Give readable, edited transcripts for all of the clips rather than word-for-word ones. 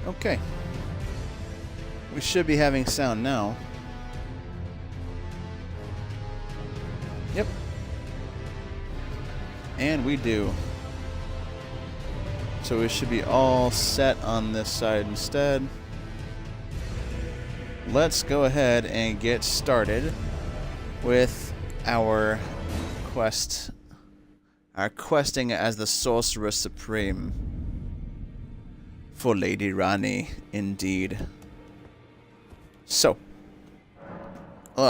Okay. We should be having sound now. Yep. And we do. So we should be all set on this side instead. Let's go ahead and get started with our quest. Our questing as the Sorcerer Supreme. For Lady Ranni, indeed. So. We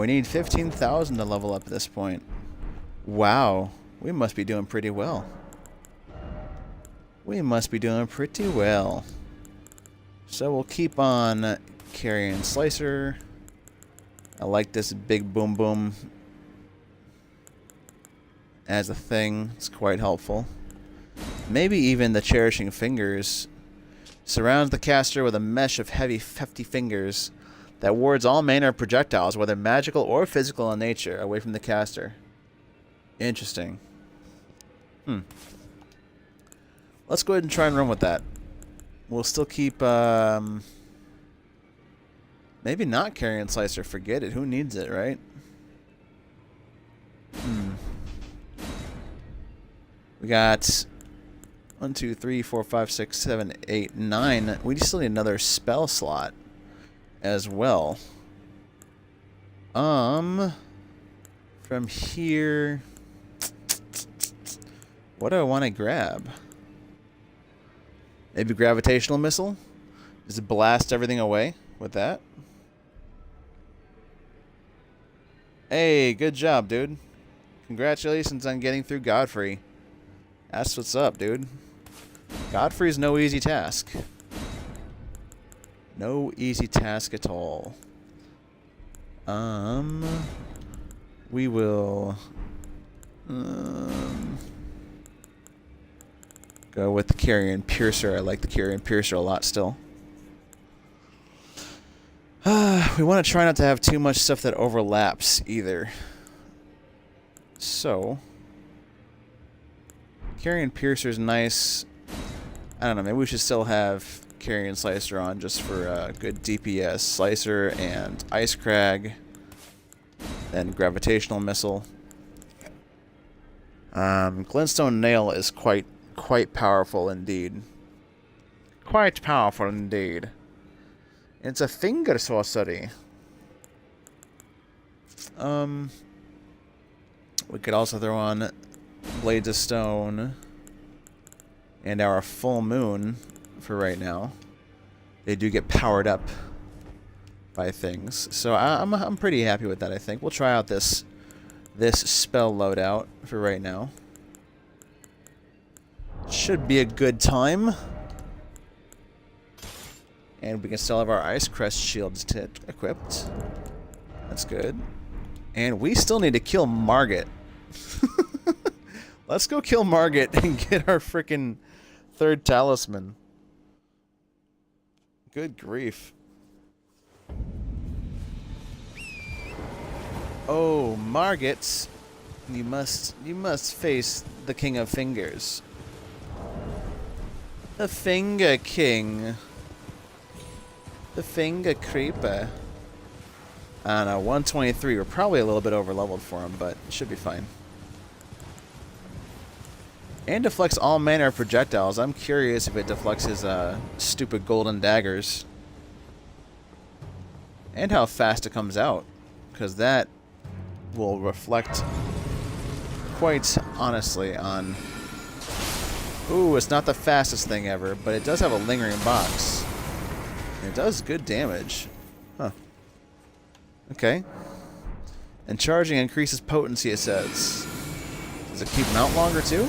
need 15,000 to level up at this point. Wow. We must be doing pretty well. We must be doing pretty well. So we'll keep on carrying Slicer. I like this big boom boom as a thing. It's quite helpful. Maybe even the Cherishing Fingers surrounds the caster with a mesh of hefty fingers that wards all manner of projectiles, whether magical or physical in nature, away from the caster. Interesting. Let's go ahead and try and run with that. We'll still keep, maybe not carrying Slicer. Forget it. Who needs it, right? We got 1, 2, 3, 4, 5, 6, 7, 8, 9. We still need another spell slot as well. From here, what do I want to grab? Maybe gravitational missile? Just blast everything away with that? Hey, good job, dude. Congratulations on getting through Godfrey. That's what's up, dude. Godfrey's no easy task. No easy task at all. We will go with the Carrion Piercer. I like the Carrion Piercer a lot still. We want to try not to have too much stuff that overlaps either. So, Carrion Piercer's nice. I don't know, maybe we should still have Carrion Slicer on just for good DPS. Slicer and Ice Crag. Then Gravitational Missile. Glintstone Nail is quite powerful indeed. Quite powerful indeed. It's a finger sorcery. We could also throw on Blades of Stone and our Full Moon for right now. They do get powered up by things, so I'm pretty happy with that. I think we'll try out this spell loadout for right now. Should be a good time. And we can still have our Ice Crest shields equipped. That's good. And we still need to kill Margit. Let's go kill Margit and get our frickin' third talisman. Good grief. Oh, Margit, you must face the King of Fingers. The Finger King. The Finger Creeper. I don't know, 123. We're probably a little bit over leveled for him, but it should be fine. And deflects all manner of projectiles. I'm curious if it deflects his stupid golden daggers. And how fast it comes out. Because that will reflect quite honestly on... Ooh, it's not the fastest thing ever, but it does have a lingering box. It does good damage. Huh. Okay. And charging increases potency, it says. Does it keep him out longer too?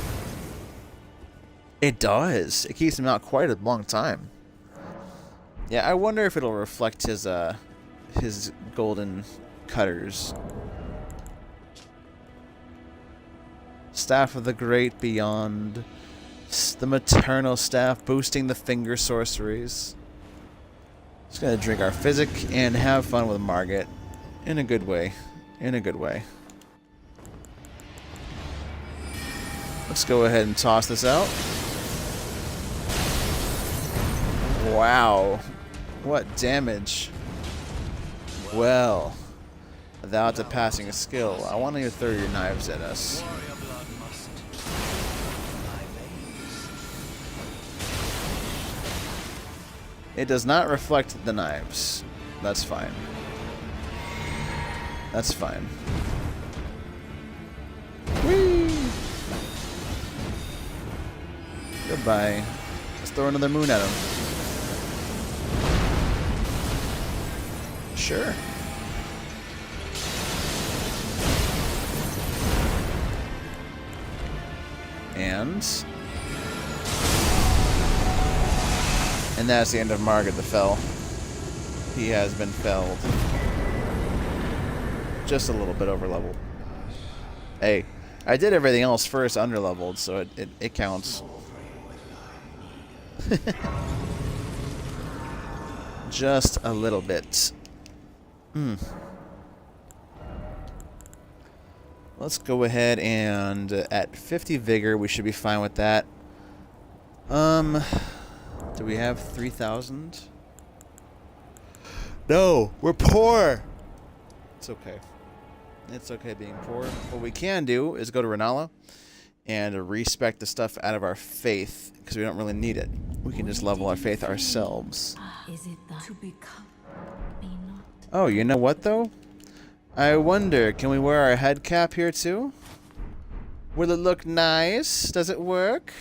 It does. It keeps him out quite a long time. Yeah, I wonder if it'll reflect his golden cutters. Staff of the Great Beyond. The maternal staff boosting the finger sorceries. Just gonna drink our physic and have fun with Margit. In a good way. In a good way. Let's go ahead and toss this out. Wow. What damage. Well, without a passing skill, I want you to throw your knives at us. It does not reflect the knives. That's fine. That's fine. Whee! Goodbye. Let's throw another moon at him. Sure. And that's the end of Margaret the Fell. He has been felled. Just a little bit over leveled. Hey, I did everything else first under leveled, so it counts. Just a little bit. Let's go ahead and at 50 vigor, we should be fine with that. Do we have 3,000? No, we're poor. It's okay. It's okay being poor. What we can do is go to Ranala and respec the stuff out of our faith, because we don't really need it. We can just level our faith ourselves. Is it that to become me not? Oh, you know what though? I wonder, can we wear our head cap here too? Will it look nice? Does it work?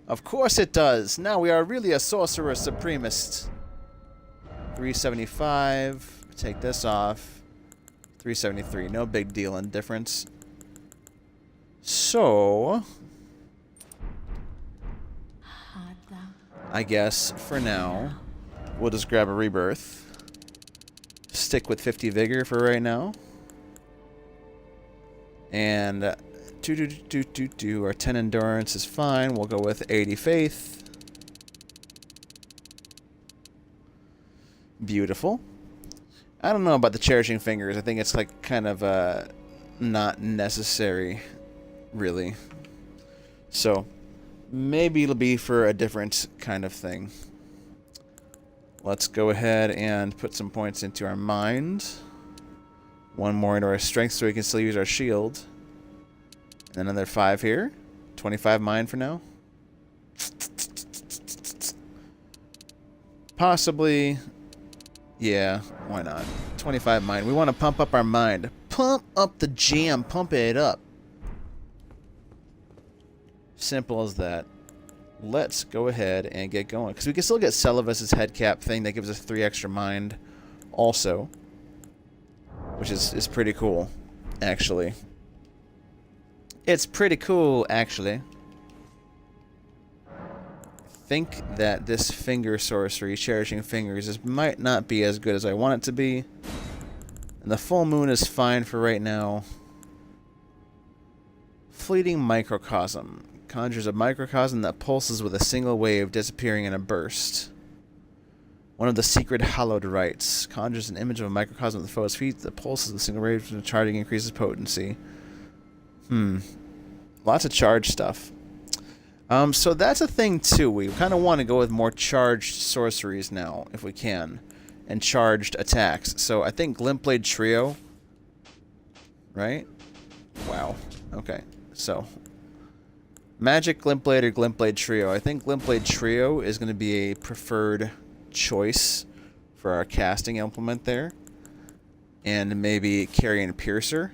Of course it does. Now we are really a sorcerer supremist. 375. Take this off. 373. No big deal in difference. So, I guess for now, we'll just grab a rebirth. Stick with 50 vigor for right now. And our 10 endurance is fine. We'll go with 80 faith. Beautiful. I don't know about the cherishing fingers. I think it's like kind of not necessary, really. So maybe it'll be for a different kind of thing. Let's go ahead and put some points into our mind. One more into our strength so we can still use our shield. And another 5 here. 25 mind for now. Possibly. Yeah, why not? 25 mind. We want to pump up our mind. Pump up the jam. Pump it up. Simple as that. Let's go ahead and get going. Because we can still get Celavus's head cap thing that gives us 3 extra mind also. Which is pretty cool, actually. It's pretty cool, actually. I think that this finger sorcery, Cherishing Fingers, might not be as good as I want it to be. And the full moon is fine for right now. Fleeting Microcosm. Conjures a microcosm that pulses with a single wave, disappearing in a burst. One of the secret hallowed rites. Conjures an image of a microcosm at the foe's feet that pulses with a single wave, and charging increases potency. Lots of charge stuff. So that's a thing too. We kind of want to go with more charged sorceries now, if we can. And charged attacks. So I think Glintblade Trio. Right? Wow. Okay. So Magic Glintblade or Glintblade Trio. I think Glintblade Trio is going to be a preferred choice for our casting implement there. And maybe Carrion Piercer.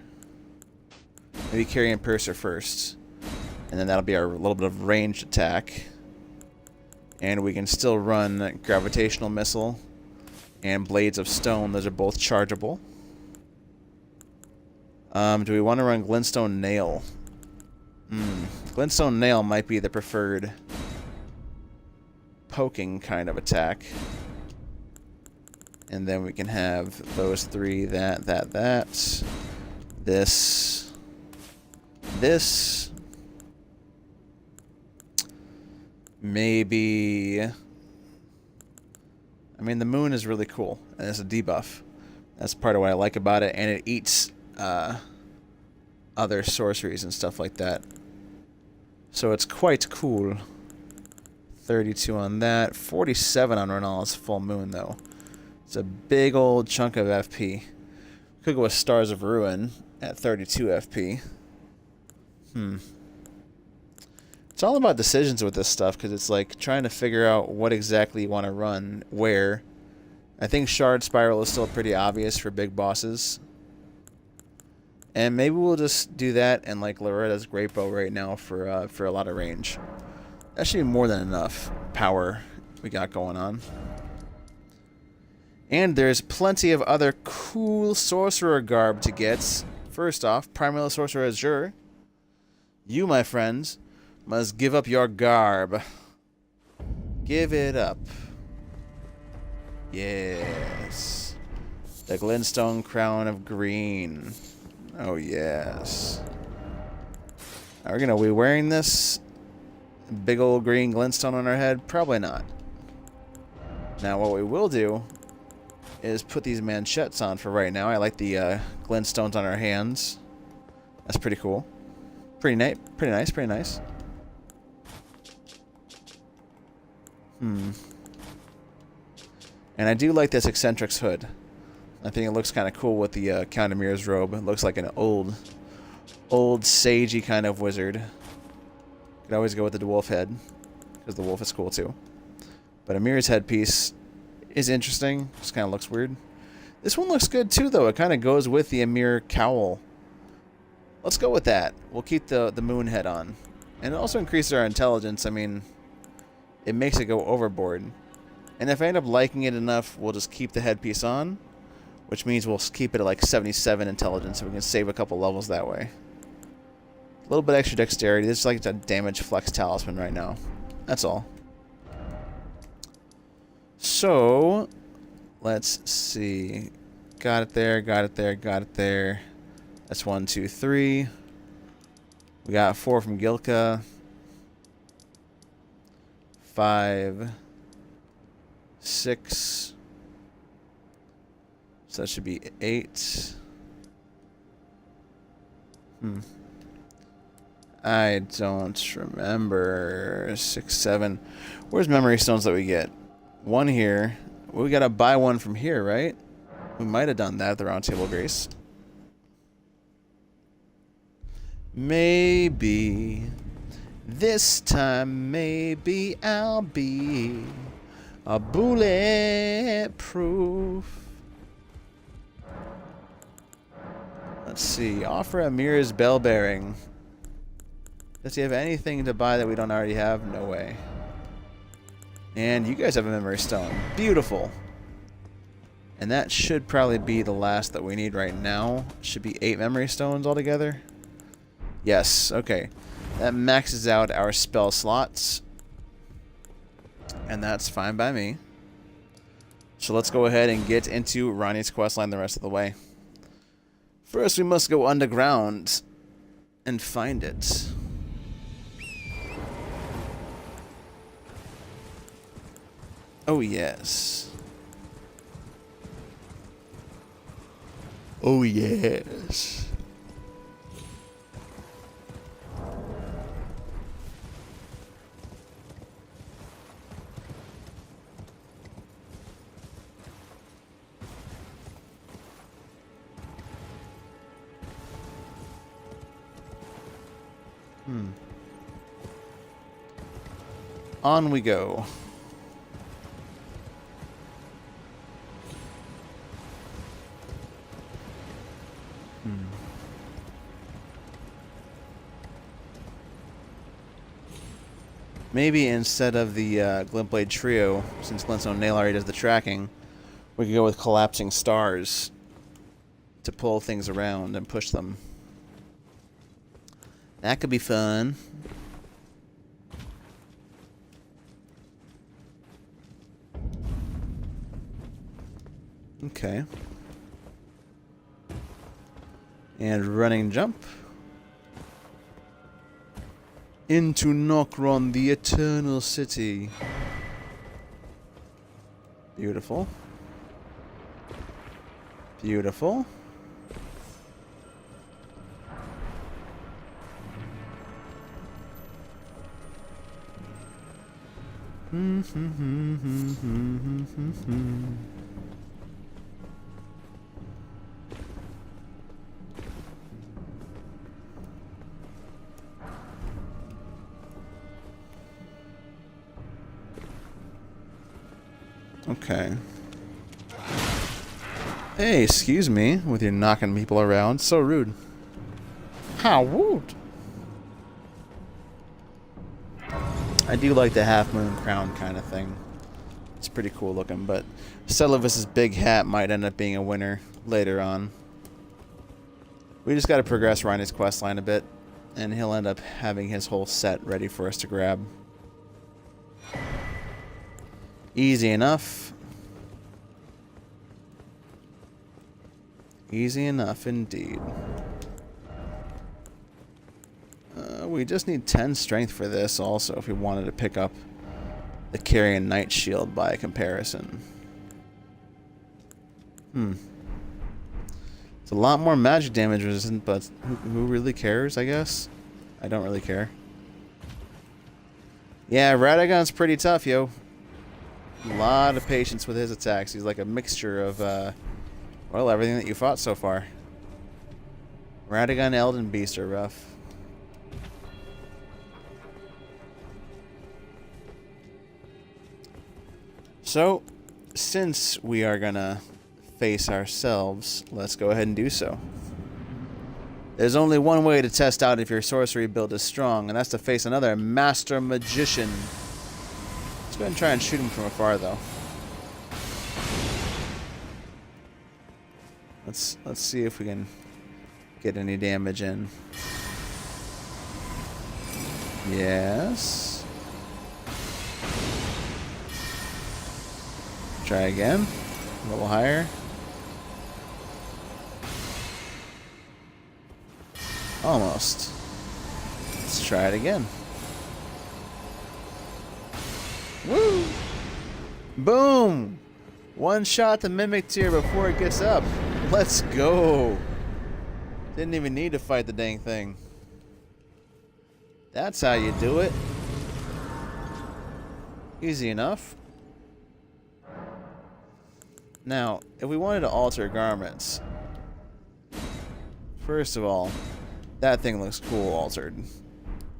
Maybe Carrion Piercer first. And then that'll be our little bit of ranged attack. And we can still run Gravitational Missile and Blades of Stone. Those are both chargeable. Do we want to run Glintstone Nail? Glintstone Nail might be the preferred poking kind of attack. And then we can have those 3, that, this, maybe. I mean, the moon is really cool, and it's a debuff. That's part of what I like about it, and it eats other sorceries and stuff like that. So it's quite cool. 32 on that. 47 on Ranal's full moon, though. It's a big old chunk of FP. Could go with Stars of Ruin at 32 FP. It's all about decisions with this stuff, because it's like trying to figure out what exactly you want to run, where. I think Shard Spiral is still pretty obvious for big bosses. And maybe we'll just do that and like Loretta's Great Bow right now for a lot of range. That should be more than enough power we got going on. And there's plenty of other cool sorcerer garb to get. First off, Primal Sorcerer Azure. You, my friends, must give up your garb. Give it up. Yes. The Glintstone Crown of Green. Oh, yes. Are we going to be wearing this big old green glintstone on our head? Probably not. Now, what we will do is put these manchettes on for right now. I like the glintstones on our hands. That's pretty cool. Pretty nice. Pretty nice. Pretty nice. And I do like this Eccentrix hood. I think it looks kind of cool with the Count of Mirrors robe. It looks like an old sagey kind of wizard. Could always go with the dwarf head, because the wolf is cool too. But Amir's headpiece is interesting. Just kind of looks weird. This one looks good too, though. It kind of goes with the Amir cowl. Let's go with that. We'll keep the moon head on. And it also increases our intelligence. I mean, it makes it go overboard. And if I end up liking it enough, we'll just keep the headpiece on. Which means we'll keep it at like 77 intelligence, so we can save a couple levels that way. A little bit extra dexterity. This is like a damage flex talisman right now. That's all. So, let's see. Got it there, got it there, got it there. That's 1, 2, 3. We got 4 from Gilka. 5. 6. So that should be 8. I don't remember. 6, 7. Where's memory stones that we get? 1 here. Well, we gotta buy 1 from here, right? We might have done that at the Round Table Grace. Maybe. This time, maybe I'll be a bulletproof. Let's see. Offer Amir's bell bearing. Does he have anything to buy that we don't already have? No way. And you guys have a memory stone. Beautiful. And that should probably be the last that we need right now. Should be 8 memory stones altogether. Yes. Okay. That maxes out our spell slots. And that's fine by me. So let's go ahead and get into Ranni's questline the rest of the way. First, we must go underground and find it. Oh, yes. Oh, yes. On we go. Maybe instead of the Glintblade Trio, since Glintstone Nail already does the tracking, we could go with Collapsing Stars to pull things around and push them. That could be fun. Okay. And running jump. Into Nokron, the Eternal City. Beautiful. Beautiful. Okay. Hey, excuse me, with your knocking people around. So rude. How rude. I do like the half moon crown kind of thing. It's pretty cool looking, but Celavis's big hat might end up being a winner later on. We just got to progress Ranni's questline a bit, and he'll end up having his whole set ready for us to grab. Easy enough. Easy enough indeed. We just need 10 strength for this also if we wanted to pick up the Carrion Knight Shield by comparison. It's a lot more magic damage resistant, but who really cares, I guess? I don't really care. Yeah, Radagon's pretty tough, yo. A lot of patience with his attacks. He's like a mixture of, well, everything that you fought so far. Radagon, Elden Beast are rough. So, since we are gonna face ourselves, let's go ahead and do so. There's only one way to test out if your sorcery build is strong, and that's to face another Master Magician. Let's go ahead and try and shoot him from afar, though. Let's see if we can get any damage in. Yes. Try again. A little higher. Almost. Let's try it again. Woo! Boom! One shot to Mimic Tier before it gets up. Let's go! Didn't even need to fight the dang thing. That's how you do it. Easy enough. Now, if we wanted to alter garments, first of all, that thing looks cool altered.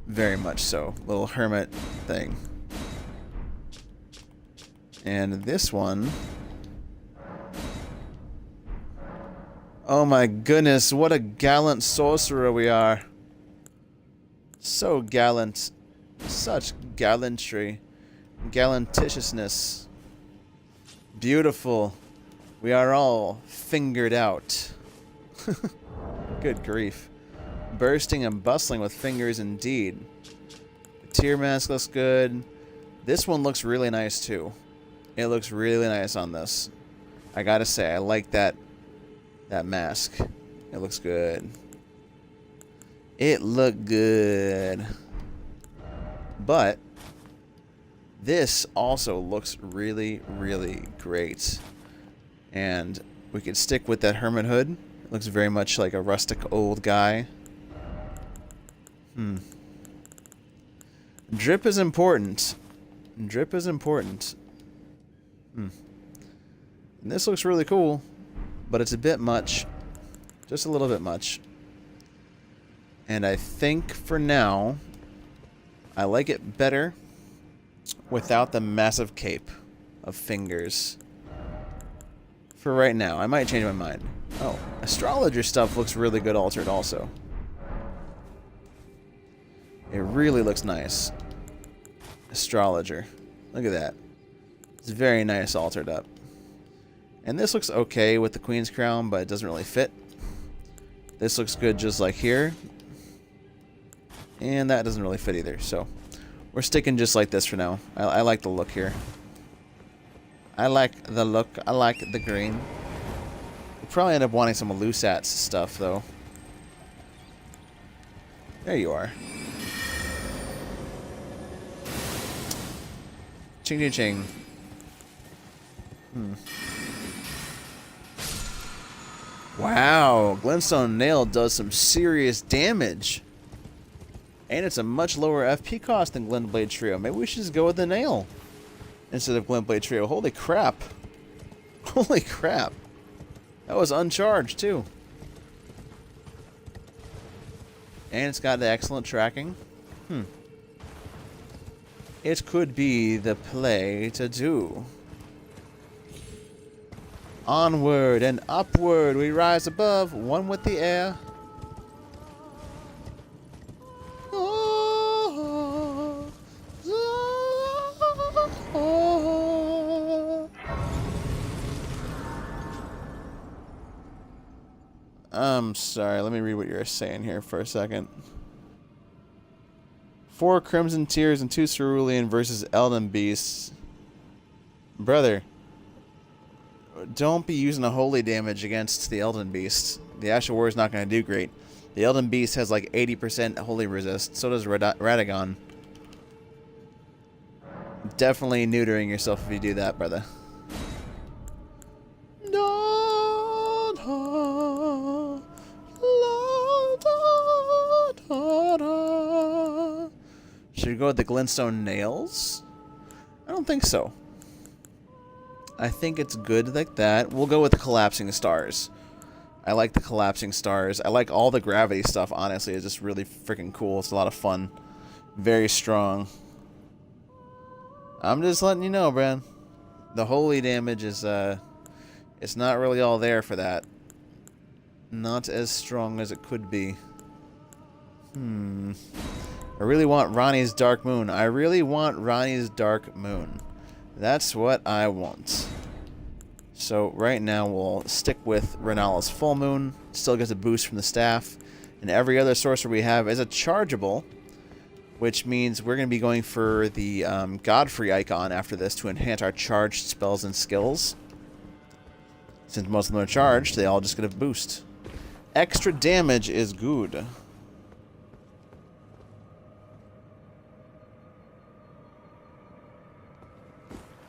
Very much so. Little hermit thing. And this one... Oh my goodness, what a gallant sorcerer we are. So gallant. Such gallantry. Gallanticiousness. Beautiful. We are all fingered out. Good grief. Bursting and bustling with fingers indeed. The tear mask looks good. This one looks really nice too. It looks really nice on this. I gotta say, I like that mask. It looks good. It looked good. But this also looks really, really great. And we could stick with that hermit hood. It looks very much like a rustic old guy. Drip is important. Drip is important. And this looks really cool, but it's a bit much. Just a little bit much. And I think for now, I like it better without the massive cape of fingers. For right now. I might change my mind. Oh, astrologer stuff looks really good altered also. It really looks nice. Astrologer. Look at that. It's very nice altered up. And this looks okay with the Queen's Crown, but it doesn't really fit. This looks good just like here. And that doesn't really fit either, so we're sticking just like this for now. I like the look here. I like the look. I like the green. We'll probably end up wanting some Lusat's stuff, though. There you are. Ching ching ching. Wow, Glintstone Nail does some serious damage. And it's a much lower FP cost than Glintblade Trio. Maybe we should just go with the nail. instead of Glintblade Trio. Holy crap. Holy crap. That was uncharged, too. And it's got the excellent tracking. It could be the play to do. Onward and upward we rise above, one with the air. I'm sorry, let me read what you're saying here for a second. 4 Crimson Tears and 2 Cerulean versus Elden Beasts. Brother, don't be using a holy damage against the Elden Beast. The Ash of War is not going to do great. The Elden Beast has like 80% holy resist. So does Radagon. Definitely neutering yourself if you do that, brother. Should we go with the Glintstone Nails? I don't think so. I think it's good like that. We'll go with the Collapsing Stars. I like the Collapsing Stars. I like all the gravity stuff, honestly. It's just really freaking cool. It's a lot of fun. Very strong. I'm just letting you know, Brad. The holy damage is, it's not really all there for that. Not as strong as it could be. I really want Ranni's Dark Moon. I really want Ranni's Dark Moon. That's what I want. So right now we'll stick with Renala's Full Moon. Still gets a boost from the staff. And every other sorcerer we have is a chargeable, which means we're going to be going for the Godfrey icon after this to enhance our charged spells and skills. Since most of them are charged, they all just get a boost. Extra damage is good.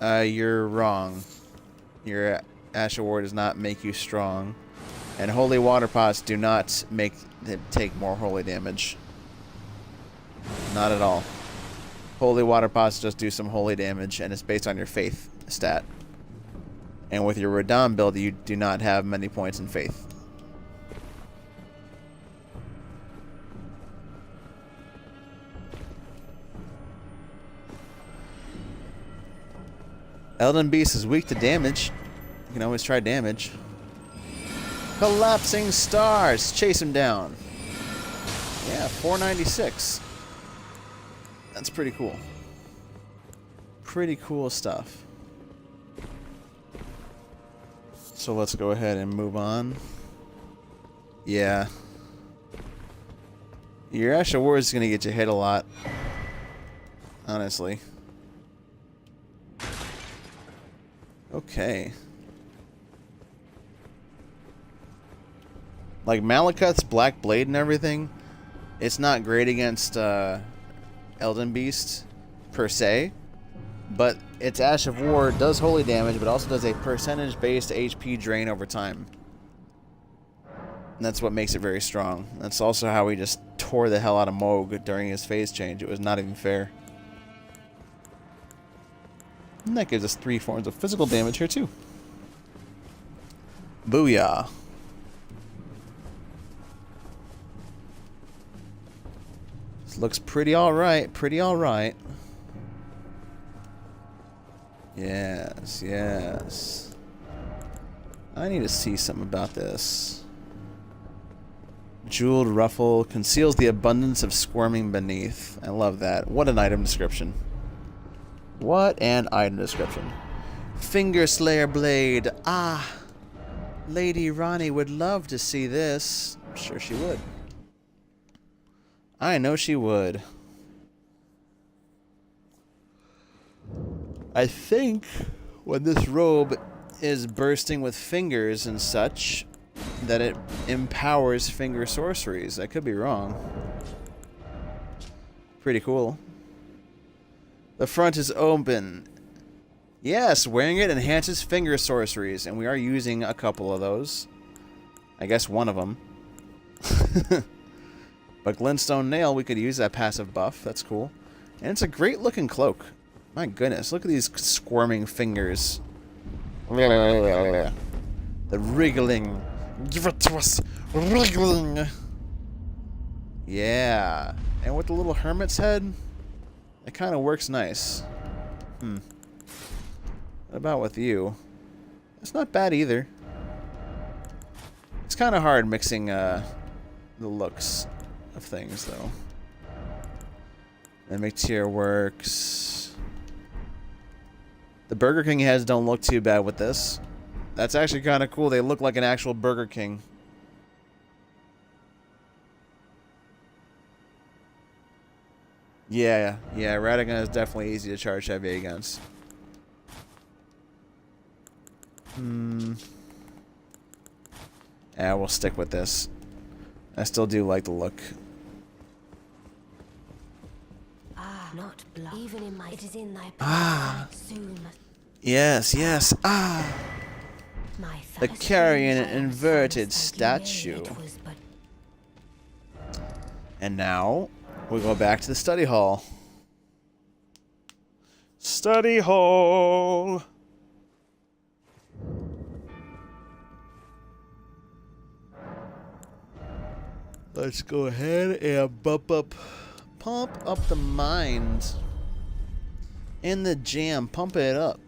You're wrong. Your Ash of War does not make you strong. And Holy Water Pots do not make them take more holy damage. Not at all. Holy Water Pots just do some holy damage, and it's based on your faith stat. And with your Radon build, you do not have many points in faith. Elden Beast is weak to damage. You can always try damage. Collapsing Stars. Chase him down. Yeah, 496. That's pretty cool. Pretty cool stuff. So let's go ahead and move on. Yeah. Your Ash of War is going to get you hit a lot. Honestly. Okay. Like Malekith's Black Blade and everything, it's not great against Elden Beast per se, but its Ash of War does holy damage, but also does a percentage-based HP drain over time. And that's what makes it very strong. That's also how he just tore the hell out of Moog during his phase change. It was not even fair. And that gives us 3 forms of physical damage here, too. Booyah. This looks pretty alright. Pretty alright. Yes, yes. I need to see something about this. Jeweled Ruffle conceals the abundance of squirming beneath. I love that. What an item description. What an item description. Finger Slayer Blade. Ah. Lady Ranni would love to see this. I'm sure she would. I know she would. I think when this robe is bursting with fingers and such, that it empowers finger sorceries. I could be wrong. Pretty cool. The front is open. Yes, wearing it enhances finger sorceries, and we are using a couple of those. I guess one of them. But Glintstone Nail, we could use that passive buff. That's cool. And it's a great looking cloak. My goodness, look at these squirming fingers. The wriggling. Give it to us. Wriggling. Yeah. And with the little hermit's head, it kind of works nice. What about with you? It's not bad either. It's kind of hard mixing the looks of things, though. The Metyrs works. The Burger King heads don't look too bad with this. That's actually kind of cool. They look like an actual Burger King. Yeah, Radagon is definitely easy to charge heavy against. Yeah, we'll stick with this. I still do like the look. Not blood. Even in my it is in thy soon. Yes. My The carrying an inverted statue. And now we'll go back to the study hall. Study hall. Let's go ahead and pump up the mind and the jam. Pump it up.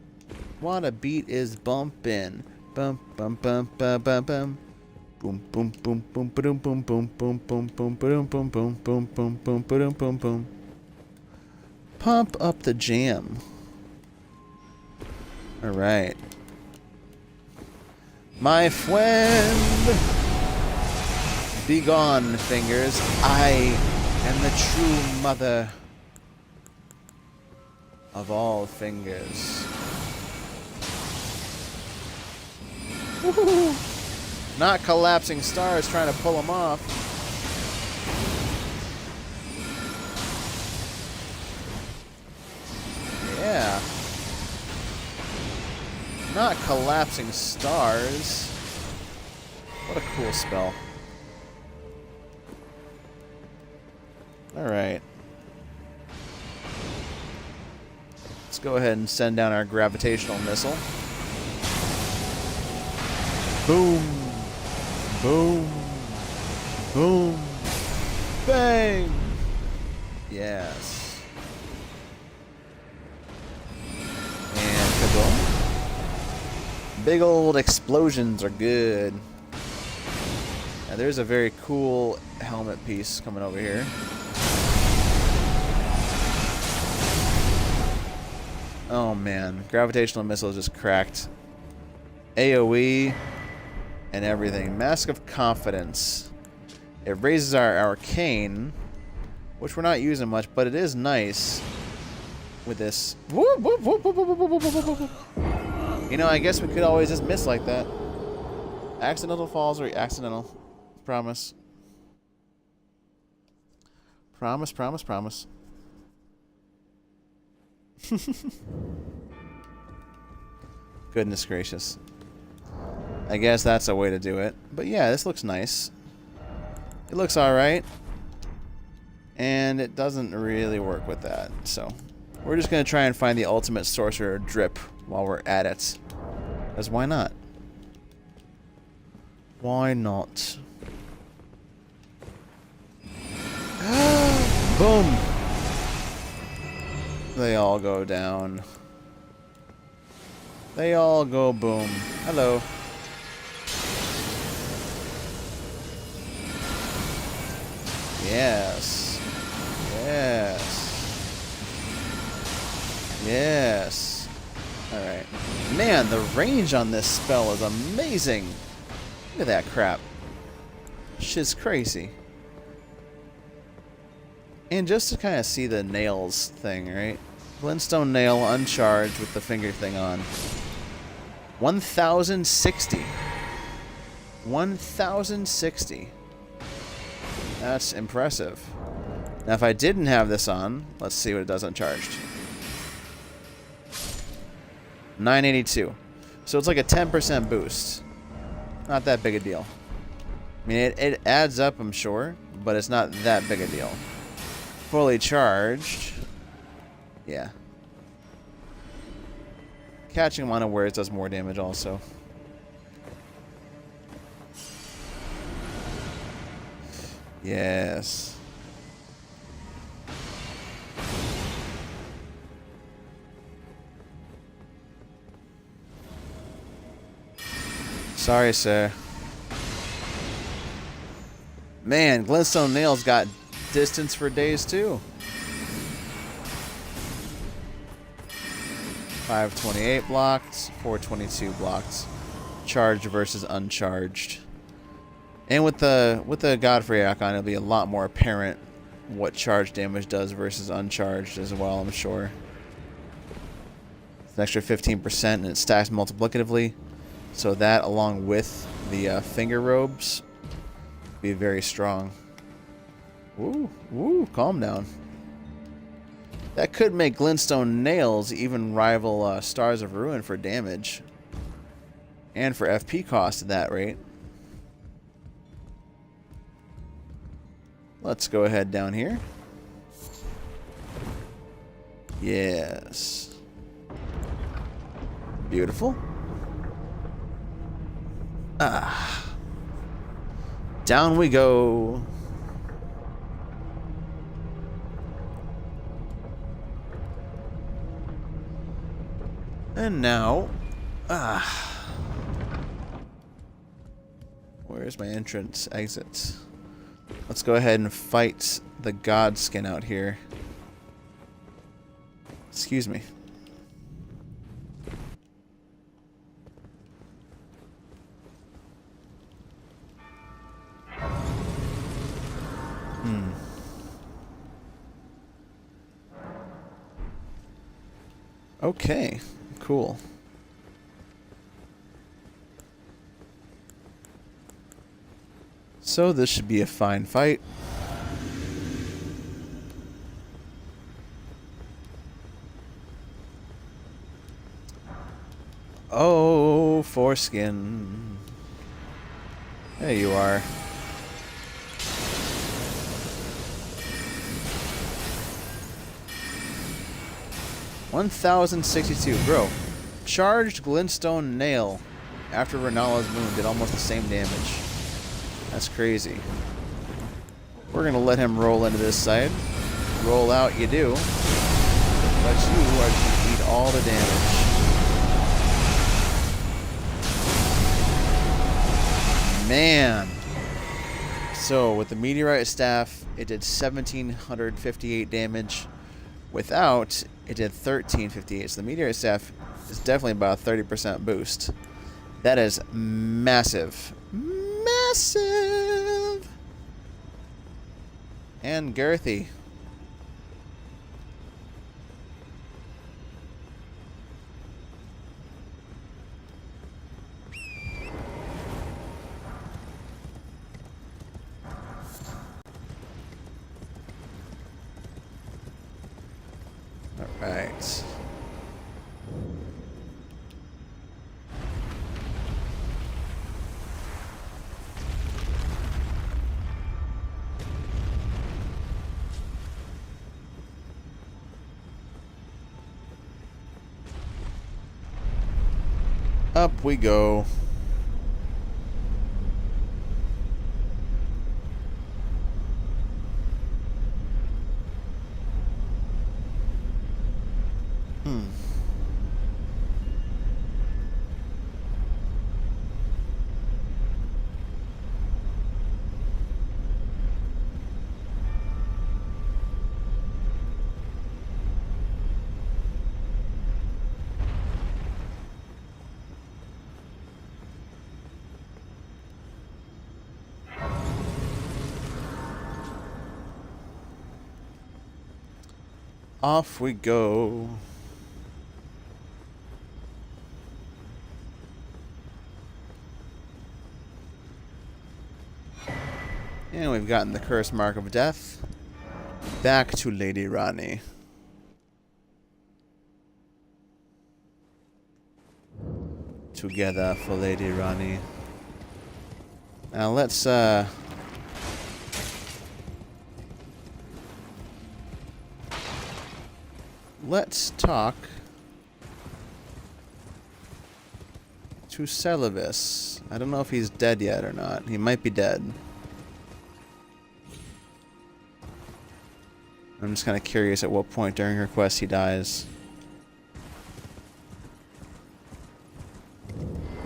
What a beat is bumping. Bum bum bum bum bum bum. Boom boom boom boom boom boom boom boom boom boom boom boom boom boom boom boom boom boom boom. Pump up the jam. All right, my friend. Be gone, fingers. I am the true mother of all fingers. Woohoo! Not collapsing stars trying to pull them off. Yeah. Not collapsing stars. What a cool spell. Alright. Let's go ahead and send down our gravitational missile. Boom. Boom. Boom. Bang! Yes. And kaboom. Big old explosions are good. Now there's a very cool helmet piece coming over here. Oh man, gravitational missile just cracked. AoE and everything. Mask of Confidence. It raises our arcane, which we're not using much, but it is nice with this. You know, I guess we could always just miss like that. Accidental falls or accidental. Promise. Promise, promise, promise. Goodness gracious. I guess that's a way to do it. But yeah, this looks nice. It looks alright. And it doesn't really work with that. So we're just going to try and find the ultimate sorcerer drip while we're at it. Because why not? Why not? Boom! They all go down. They all go boom. Hello. Yes. Yes. Yes. Alright. Man, the range on this spell is amazing. Look at that crap. Shit's crazy. And just to kind of see the nails thing, right? Glintstone nail uncharged with the finger thing on. 1060. 1060. That's impressive. Now if I didn't have this on, let's see what it does uncharged. 982. So it's like a 10% boost. Not that big a deal. I mean, it adds up, I'm sure, but it's not that big a deal. Fully charged. Yeah. catching him unawares does more damage also. Yes. Sorry, sir. Man, Glintstone Nails got distance for days too. 528 blocked, 422 blocked. Charged versus uncharged. And with the Godfrey icon, it'll be a lot more apparent what charge damage does versus uncharged as well, I'm sure. It's an extra 15% and it stacks multiplicatively. So that, along with the finger robes, be very strong. Ooh, calm down. That could make Glintstone Nails even rival Stars of Ruin for damage. And for FP cost at that rate. Let's go ahead down here. Yes. Beautiful. Down we go. And now, where's my entrance exit? Let's go ahead and fight the god skin out here. Excuse me. Okay, cool. So this should be a fine fight. Oh, foreskin. There you are. $1,062, bro. Charged Glintstone Nail after Renala's wound did almost the same damage. That's crazy. We're gonna let him roll into this side. Roll out, you do. But you are gonna eat all the damage. Man. So with the Meteorite Staff, it did 1,758 damage. Without, it did 1,358. So the Meteorite Staff is definitely about a 30% boost. That is massive. Massive! And girthy. Alright. Up we go. Off we go. And we've gotten the Curse Mark of Death. Back to Lady Ranni. Together for Lady Ranni. Now let's talk to Celivis. I don't know if he's dead yet or not. He might be dead. I'm just kind of curious at what point during her quest he dies.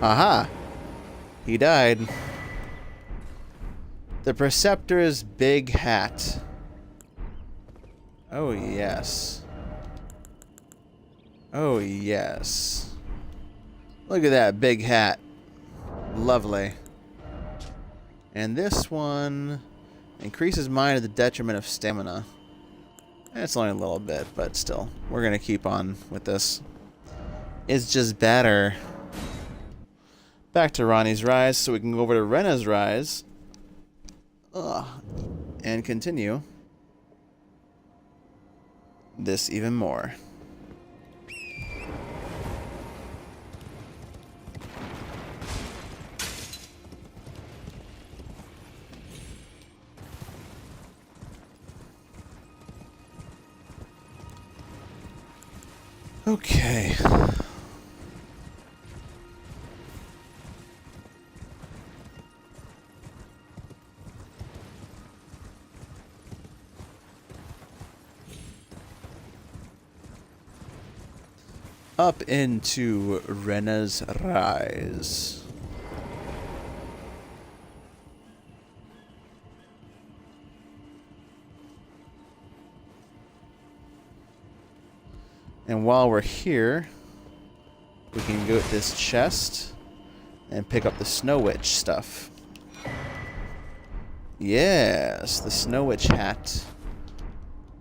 Aha! He died. The Preceptor's big hat. Oh, yes. Oh, yes. Look at that big hat. Lovely. And this one increases mine at the detriment of stamina. It's only a little bit, but still. We're going to keep on with this. It's just better. Back to Ranni's Rise, so we can go over to Renna's Rise. And continue this even more. Okay. Up into Renna's Rise. And while we're here, we can go to this chest and pick up the Snow Witch stuff. Yes, the Snow Witch hat.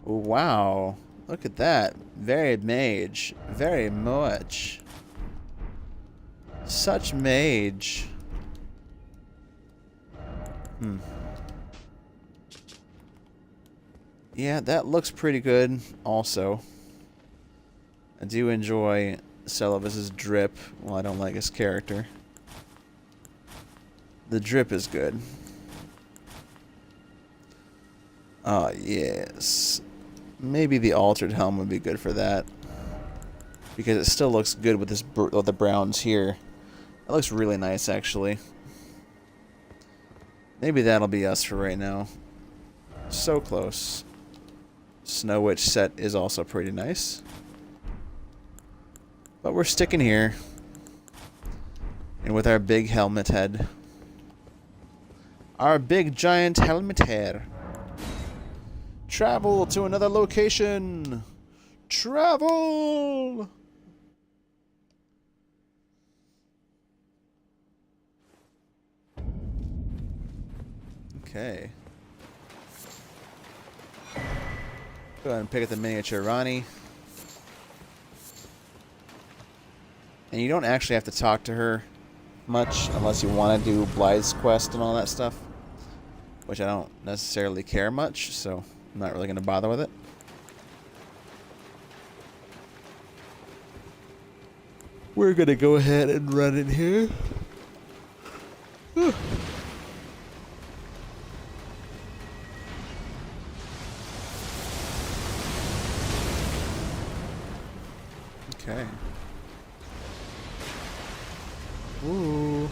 Wow, look at that. Very mage. Very much. Such mage. Yeah, that looks pretty good also. I do enjoy Celivis's drip. Well, I don't like his character. The drip is good. Ah, yes. Maybe the altered helm would be good for that. Because it still looks good with this the browns here. It looks really nice, actually. Maybe that'll be us for right now. So close. Snow Witch set is also pretty nice. But we're sticking here. And with our big helmet head. Our big giant helmet head. Travel to another location. Travel! Okay. Go ahead and pick up the miniature Ranni. And you don't actually have to talk to her much unless you want to do Blythe's quest and all that stuff. Which I don't necessarily care much, so I'm not really going to bother with it. We're going to go ahead and run in here. Okay. Ooh.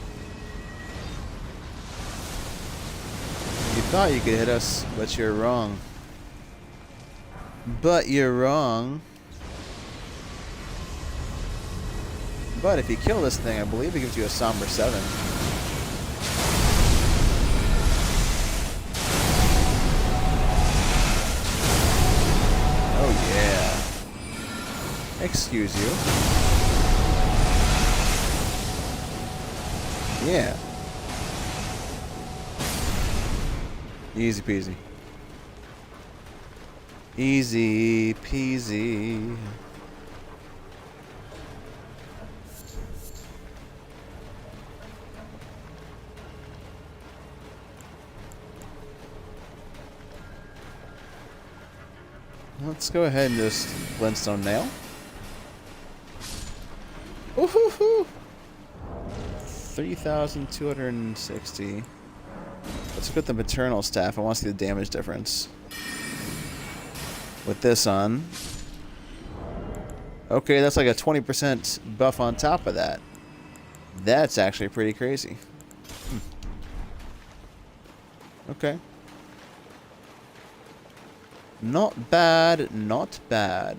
You thought you could hit us, but you're wrong. But you're wrong. But if you kill this thing, I believe it gives you a somber 7. Oh yeah. Excuse you. Yeah. Easy peasy. Easy peasy. Let's go ahead and just Glintstone Nail. Woohoo! 3,260. Let's look at the maternal staff. I want to see the damage difference. With this on. Okay, that's like a 20% buff on top of that. That's actually pretty crazy. Okay. Not bad, not bad.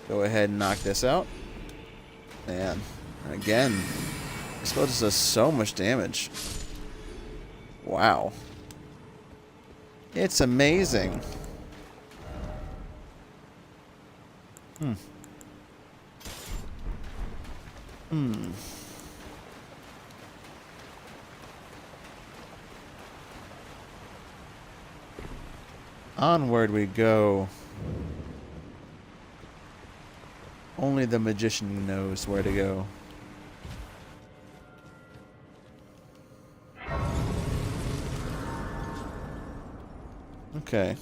Go ahead and knock this out. Man, again, this spell just does so much damage. Wow. It's amazing. Onward we go. Only the magician knows where to go. Okay.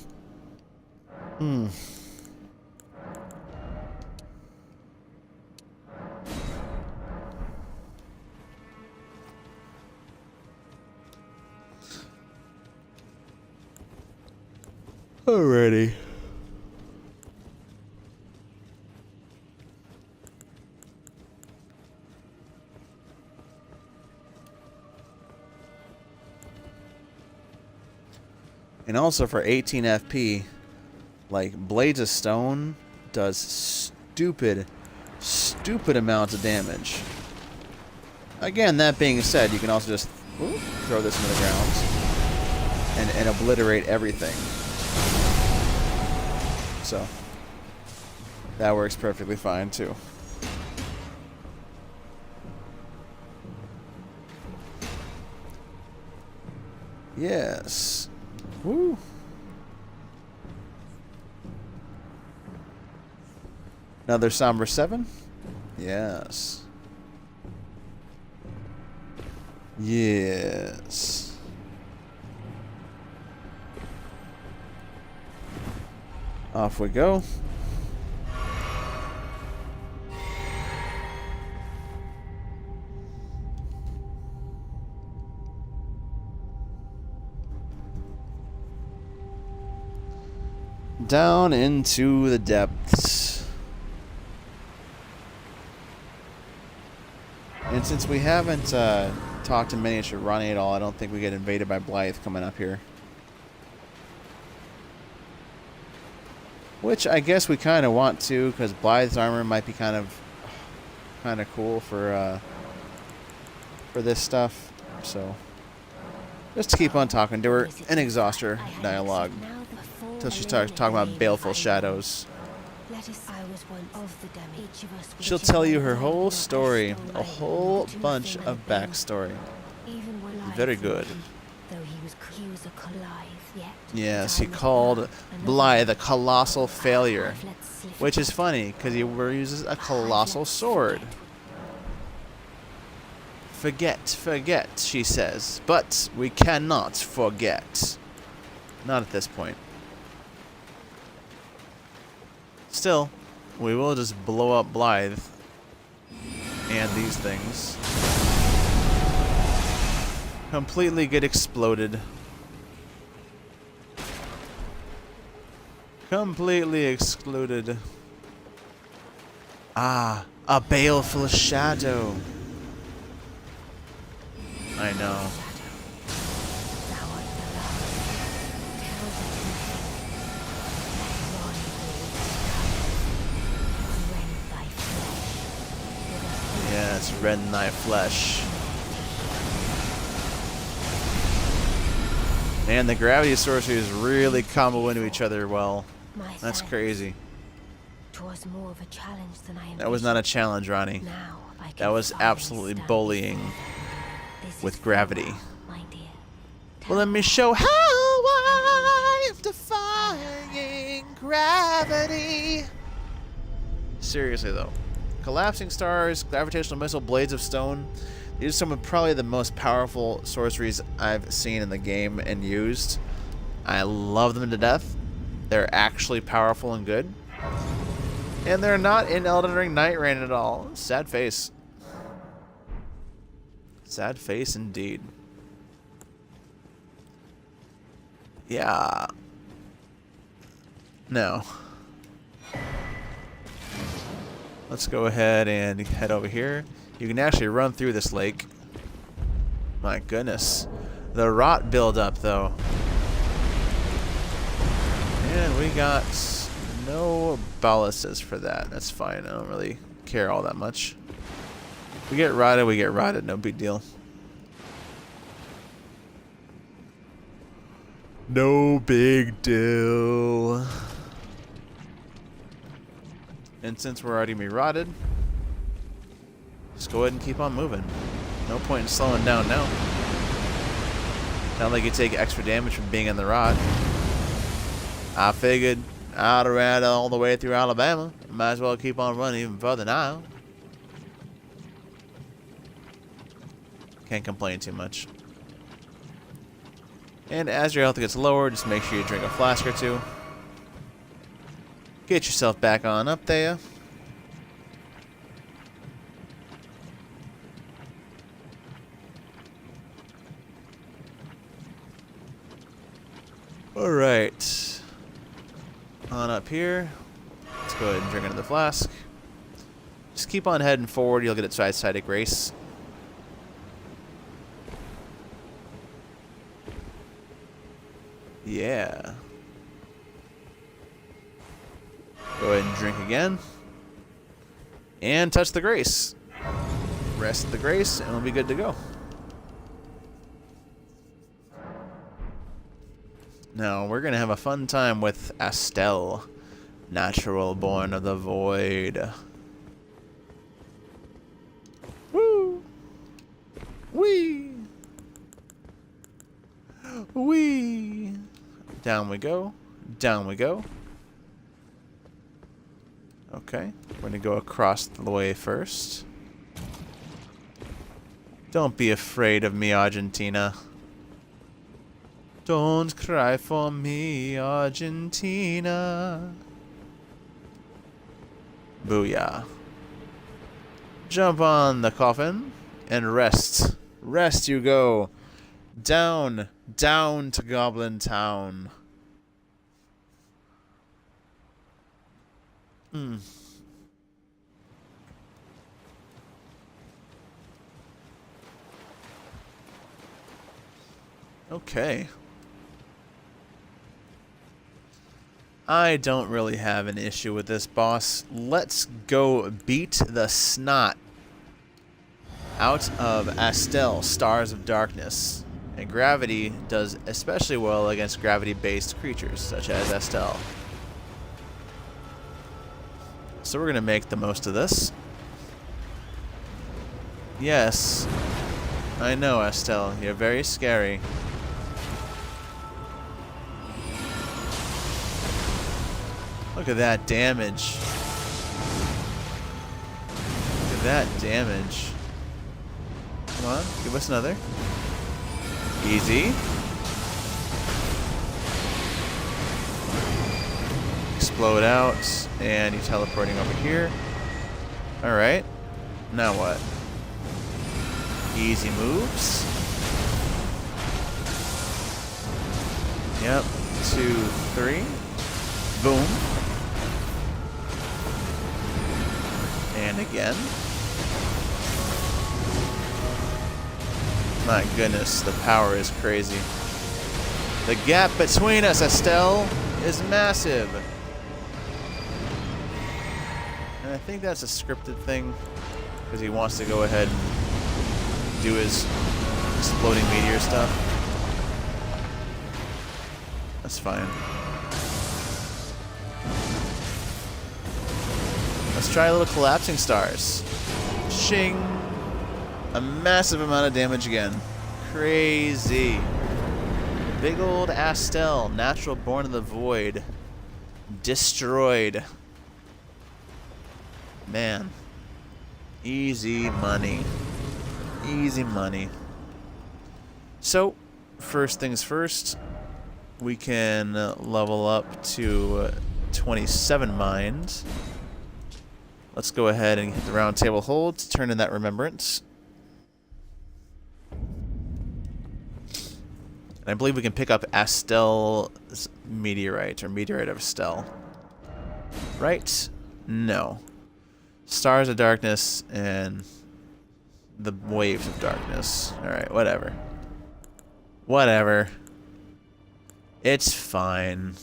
Alrighty. And also for 18 FP, like Blades of Stone does stupid amounts of damage. Again, that being said, you can also just throw this into the ground and obliterate everything. So that works perfectly fine too. Yes. Woo. Another Somber 7? Yes. Yes. Off we go. Down into the depths. And since we haven't talked to Miniature Ranni at all, I don't think we get invaded by Blythe coming up here. Which I guess we kind of want to, because Blythe's armor might be kind of cool for this stuff. So just to keep on talking to her and exhaust her dialogue until she starts talking about baleful shadows. She'll tell you her whole story, a whole bunch of backstory. Very good. Yes, he called Blythe a colossal failure, which is funny because he uses a colossal sword. Forget, she says, but we cannot forget. Not at this point. Still, we will just blow up Blythe and these things. Completely get exploded. Completely excluded. Ah, a baleful shadow. I know. Yes, rend thy flesh. Man, the gravity sorceries really combo into each other well. That's crazy. More of a challenge than I that was not a challenge, Ranni. That was absolutely bullying with gravity. Well, let me show how I'm defying gravity. Seriously, though. Collapsing Stars, Gravitational Missile, Blades of Stone. These are some of probably the most powerful sorceries I've seen in the game and used. I love them to death. They're actually powerful and good. And they're not in Elden Ring Night Rain at all. Sad face. Sad face indeed. Yeah. No. Let's go ahead and head over here. You can actually run through this lake. My goodness. The rot buildup, though. And we got no ballasts for that. That's fine. I don't really care all that much. If we get rotted, we get rotted. No big deal. No big deal. And since we're already rotted, just go ahead and keep on moving. No point in slowing down now. Not like you take extra damage from being in the rot. I figured I'd have ran all the way through Alabama. Might as well keep on running even further now. Can't complain too much. And as your health gets lower, just make sure you drink a flask or two. Get yourself back on up there. Alright. On up here. Let's go ahead and drink another flask. Just keep on heading forward. You'll get a side-sided grace. Yeah. Go ahead and drink again. And touch the grace. Rest the grace, and we'll be good to go. Now, we're going to have a fun time with Astel, natural born of the void. Woo! Wee! Wee! Down we go. Down we go. Okay, we're going to go across the way first. Don't be afraid of me, Argentina. Don't cry for me, Argentina. Booyah. Jump on the coffin and rest. Rest you go. Down, down to Goblin Town. Okay. I don't really have an issue with this boss. Let's go beat the snot out of Astel, Stars of Darkness. And gravity does especially well against gravity-based creatures, such as Astel. So we're going to make the most of this. Yes, I know, Astel. You're very scary. Look at that damage. Look at that damage. Come on, give us another. Easy. Explode out, and you're teleporting over here. Alright. Now what? Easy moves. Yep. 2, 3. Boom. And again. My goodness, the power is crazy. The gap between us, Astel, is massive. And I think that's a scripted thing, because he wants to go ahead and do his exploding meteor stuff. That's fine. Let's try a little collapsing stars. Shing! A massive amount of damage again. Crazy. Big old Astel, natural born of the void. Destroyed. Man. Easy money. Easy money. So, first things first, we can level up to 27 mind. Let's go ahead and hit the round table hold to turn in that remembrance. And I believe we can pick up Astel's meteorite, or meteorite of Astel. Right? No. Stars of darkness and the waves of darkness. Alright, whatever. Whatever. It's fine.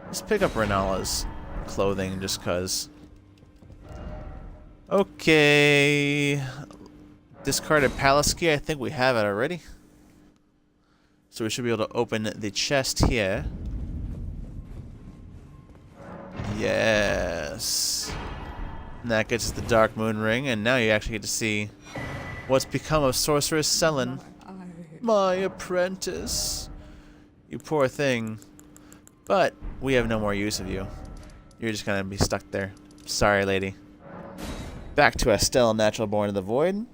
Let's pick up Renala's clothing just cause. Okay. Discarded palace key. I think we have it already. So we should be able to open the chest here. Yes. And that gets us the Dark Moon Ring, and now you actually get to see what's become of Sorceress Selen. My apprentice. You poor thing. But we have no more use of you. You're just gonna be stuck there. Sorry, lady. Back to Estelle, Natural Born of the Void.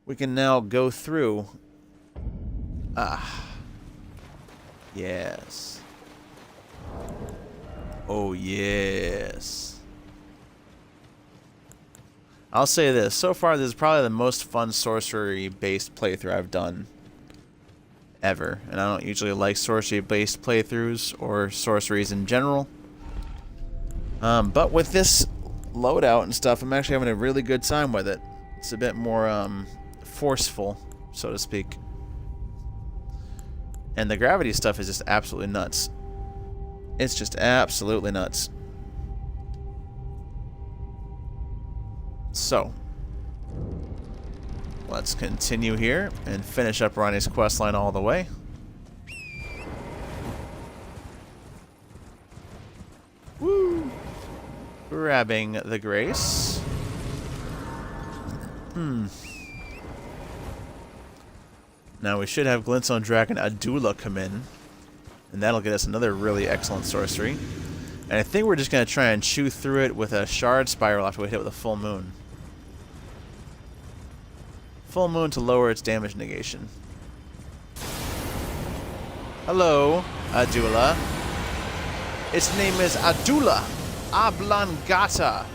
We can now go through. Ah. Yes. Oh, yes. I'll say this. So far, this is probably the most fun sorcery-based playthrough I've done ever. And I don't usually like sorcery-based playthroughs or sorceries in general. But with this loadout and stuff, I'm actually having a really good time with it. It's a bit more forceful, so to speak. And the gravity stuff is just absolutely nuts. It's just absolutely nuts. So, let's continue here and finish up Ranni's questline all the way. Woo! Grabbing the Grace. Now we should have Glintstone Dragon Adula come in. And that'll get us another really excellent sorcery. And I think we're just going to try and chew through it with a Shard Spiral after we hit it with a Full Moon. Full Moon to lower its damage negation. Hello, Adula. Its name is Adula Oblongata.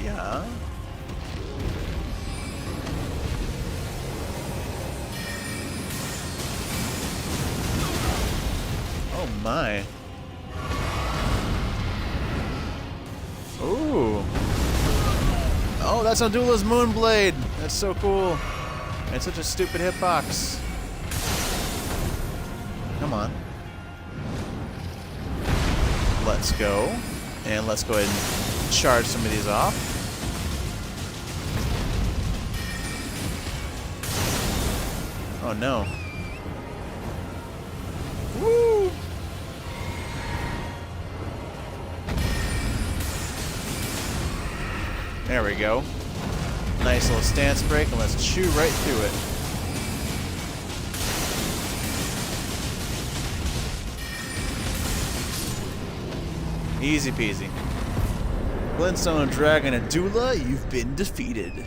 Yeah. Oh my. Ooh. Oh, that's Adula's Moonblade. That's so cool. And such a stupid hitbox. Come on. Let's go. And let's go ahead and charge some of these off. Oh no. Woo! There we go. Nice little stance break, and let's chew right through it. Easy peasy. Glintstone Dragon Adula, you've been defeated.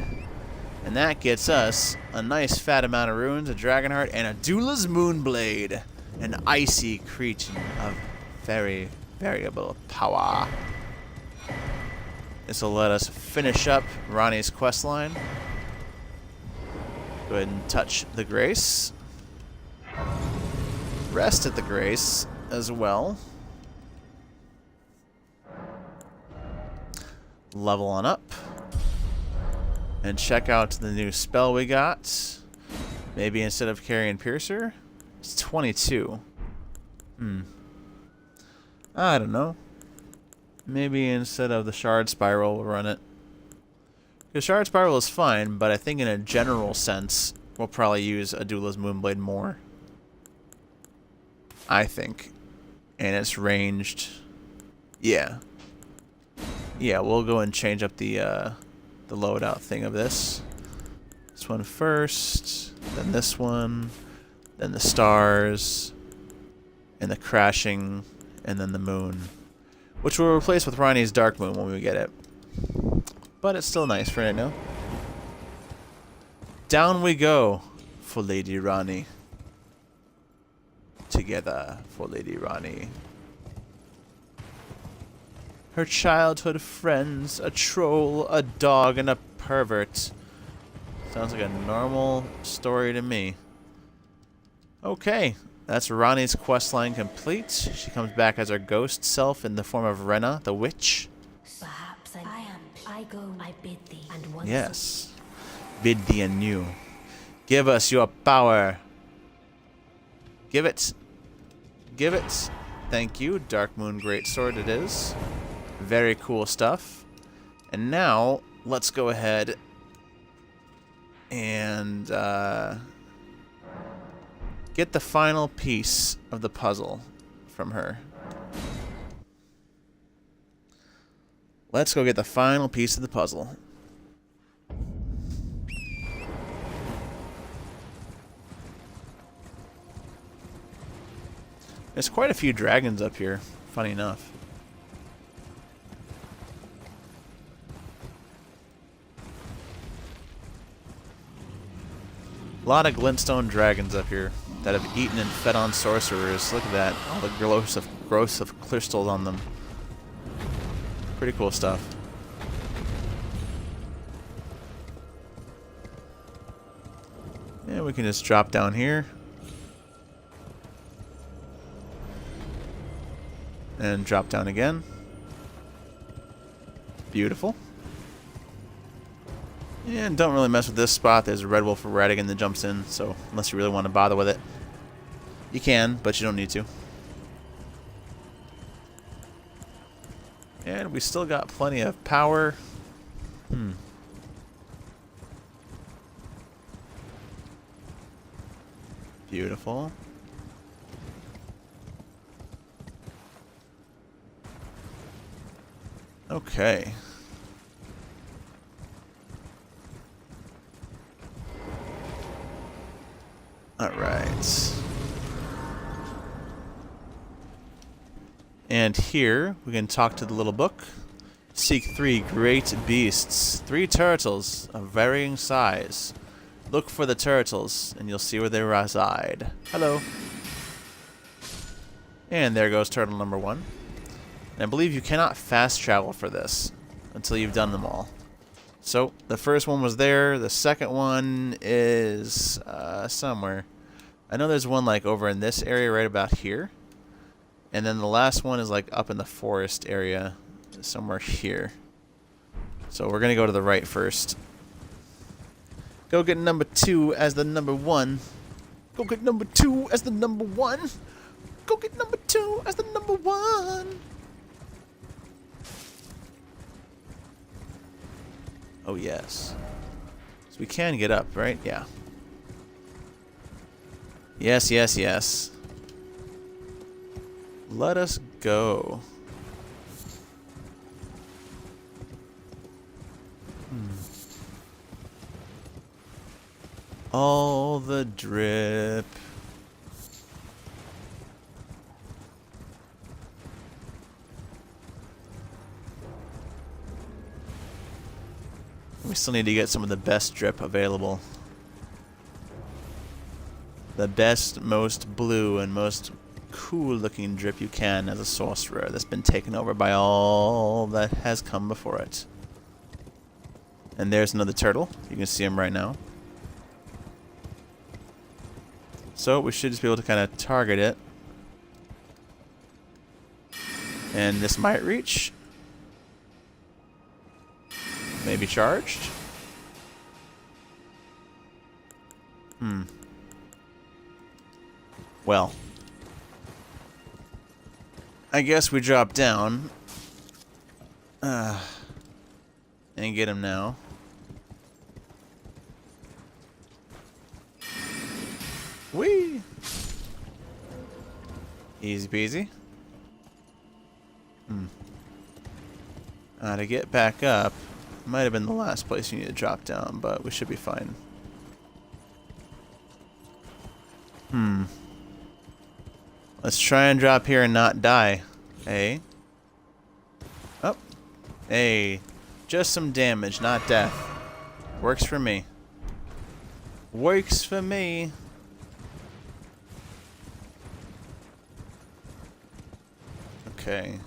And that gets us a nice fat amount of runes, a Dragonheart, and Adula's Moonblade. An icy creature of very variable power. This will let us finish up Ranni's questline. Go ahead and touch the Grace. Rest at the Grace as well. Level on up. And check out the new spell we got. Maybe instead of Carrion Piercer, it's 22. I don't know. Maybe instead of the Shard Spiral, we'll run it. The Shard Spiral is fine, but I think in a general sense, we'll probably use Adula's Moonblade more. I think. And it's ranged. Yeah. Yeah, we'll go and change up the loadout thing of this. This one first, then this one, then the stars, and the crashing, and then the moon. Which we'll replace with Ranni's Dark Moon when we get it. But it's still nice for right now. Down we go for Lady Ranni. Together for Lady Ranni. Her childhood friends, a troll, a dog, and a pervert, Sounds like a normal story to me. Okay, that's Ranni's questline complete. She comes back as her ghost self in the form of Renna, the witch. Perhaps I go, I bid thee, and once Yes. Bid thee anew. Give us your power. Give it. Give it. Thank you. Dark Moon Greatsword it is. Very cool stuff. And now, let's go ahead and get the final piece of the puzzle from her. Let's go get the final piece of the puzzle. There's quite a few dragons up here, funny enough. A lot of glintstone dragons up here that have eaten and fed on sorcerers. Look at that. All the growth of crystals on them. Pretty cool stuff. Yeah, we can just drop down here. And drop down again. Beautiful. And don't really mess with this spot. There's a red wolf or ratigan that jumps in, so unless you really want to bother with it, you can, but you don't need to. And we still got plenty of power. Beautiful. Okay. Alright. And here, we can talk to the little book. Seek 3 great beasts, 3 turtles of varying size. Look for the turtles, and you'll see where they reside. Hello. And there goes turtle number 1. And I believe you cannot fast travel for this until you've done them all. So, the first one was there. The second one is somewhere. I know there's one like over in this area right about here. And then the last one is like up in the forest area somewhere here. So we're going to go to the right first. Go get number 2 as the number 1. Go get number 2 as the number 1. Go get number 2 as the number 1. Oh, yes. So we can get up, right? Yeah. Yes, yes, yes. Let us go. All the drip. We still need to get some of the best drip available. The best, most blue, and most cool looking drip you can as a sorcerer that's been taken over by all that has come before it. And there's another turtle. You can see him right now. So we should just be able to kind of target it. And this might reach. Maybe charged. Well. I guess we drop down. And get him now. Whee! Easy peasy. To get back up, might have been the last place you need to drop down, but we should be fine. Let's try and drop here and not die. Hey. Oh. Hey. Just some damage, not death. Works for me. Works for me. Okay.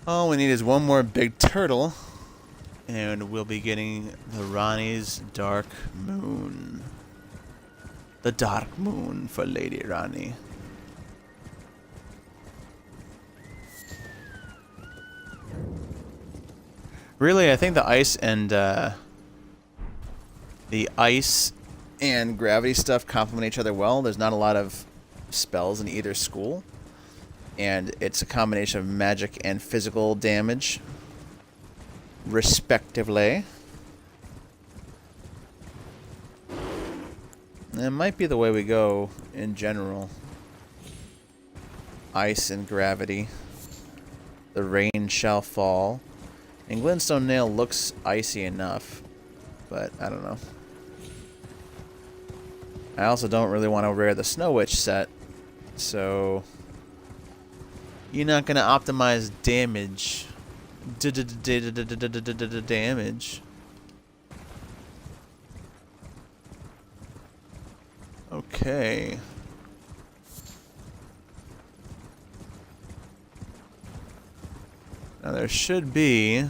All we need is one more big turtle, and we'll be getting the Ranni's Dark Moon. The Dark Moon for Lady Ranni. Really, I think the ice and gravity stuff complement each other well. There's not a lot of spells in either school, and it's a combination of magic and physical damage, respectively. That might be the way we go in general. Ice and gravity. The rain shall fall. And Glintstone Nail looks icy enough, but I don't know. I also don't really want to wear the Snow Witch set, so you're not going to optimize damage. Damage. Okay. Now there should be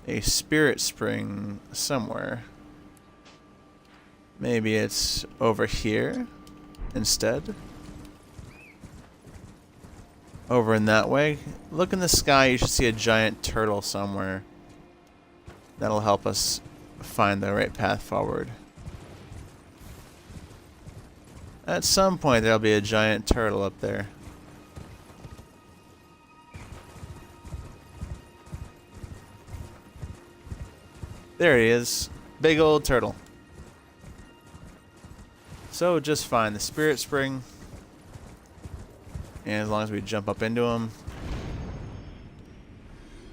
a spirit spring somewhere. Maybe it's over here instead. Over in that way. Look in the sky, you should see a giant turtle somewhere. That'll help us find the right path forward. At some point there'll be a giant turtle up there. There he is. Big old turtle. So just find the spirit spring. And as long as we jump up into him.